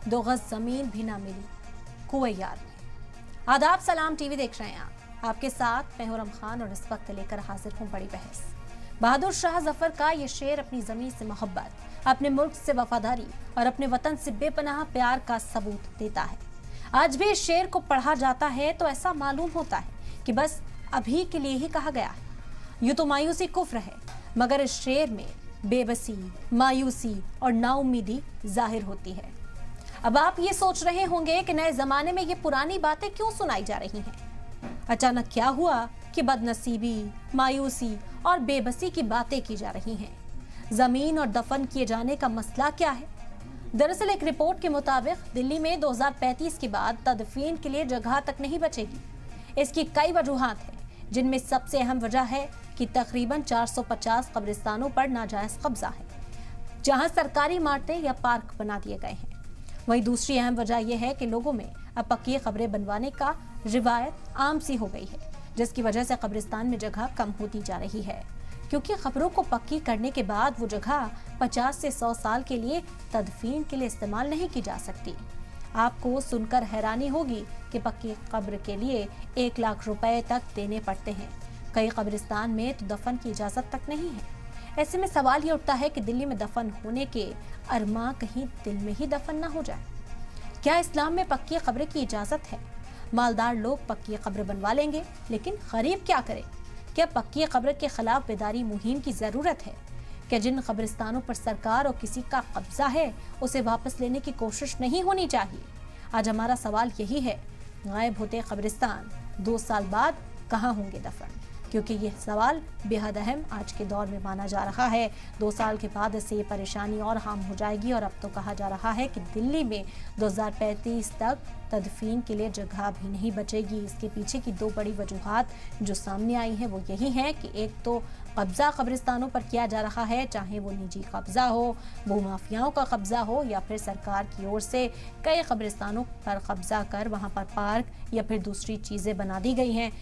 2 गज जमीन भी ना मिली कुवैयार में। आदाब, सलाम टीवी देख रहे हैं आप। आपके साथ मैं हूं रम खान और इस वक्त लेकर हाजिर हूं बड़ी बहस। बहादुर शाह जफर का ये शेर अपनी जमीन से मोहब्बत, अपने मुल्क से वफादारी और अपने वतन से बेपनाह प्यार का सबूत देता है। आज भी इस शेर को पढ़ा जाता है तो ऐसा मालूम होता है कि बस अभी के लिए ही कहा गया है। यूं तो मायूसी कुफ्र है, मगर इस शेर में बेबसी, मायूसी और नाउम्मीदी जाहिर होती है। अब आप ये सोच रहे होंगे कि नए जमाने में ये पुरानी बातें क्यों सुनाई जा रही हैं? अचानक क्या हुआ कि बदनसीबी, मायूसी और बेबसी की बातें की जा रही हैं? जमीन और दफन किए जाने का मसला क्या है? दरअसल एक रिपोर्ट के मुताबिक दिल्ली में 2035 के बाद तदफीन के लिए जगह तक नहीं बचेगी। इसकी कई वजूहात हैं, जिनमें सबसे अहम वजह है कि तकरीबन 450 कब्रिस्तानों पर नाजायज कब्जा है, जहां सरकारी इमारतें या पार्क बना दिए गए हैं। वहीं दूसरी अहम वजह यह है कि लोगों में अब पक्की कब्रें बनवाने का रिवायत आम सी हो गई है, जिसकी वजह से कब्रिस्तान में जगह कम होती जा रही है, क्योंकि कब्रों को पक्की करने के बाद वो जगह 50 से 100 साल के लिए तदफीन के लिए इस्तेमाल नहीं की जा सकती। आपको सुनकर हैरानी होगी कि पक्की कब्र के लिए 1 लाख रुपए तक देने पड़ते हैं। कई कब्रिस्तान में तो दफन की इजाजत तक नहीं है। ऐसे में सवाल ये उठता है कि दिल्ली में दफन होने के अरमा कहीं दिल में ही दफन ना हो जाए। क्या इस्लाम में पक्की कब्र की इजाजत है? मालदार लोग पक्की कब्र बनवा लेंगे, लेकिन गरीब क्या करे? क्या पक्की कब्र के खिलाफ बेदारी मुहिम की जरूरत है? क्या जिन कब्रिस्तानों पर सरकार और किसी का कब्जा है उसे वापस लेने की कोशिश नहीं होनी चाहिए? आज हमारा सवाल यही है, गायब होते कब्रिस्तान 2 साल बाद कहाँ होंगे दफन? क्योंकि यह सवाल बेहद अहम आज के दौर में माना जा रहा है। 2 साल के बाद इससे ये परेशानी और आम हो जाएगी और अब तो कहा जा रहा है कि दिल्ली में 2035 तक तदफीन के लिए जगह भी नहीं बचेगी। इसके पीछे की 2 बड़ी वजूहात जो सामने आई हैं वो यही है कि एक तो कब्जा कब्रिस्तानों पर किया जा रहा है, चाहे वो निजी कब्जा हो, भूमाफियाओं का कब्जा हो या फिर सरकार की ओर से कई कब्रिस्तानों पर कब्जा कर वहां पर पार्क या फिर दूसरी चीजें बना दी गई हैं,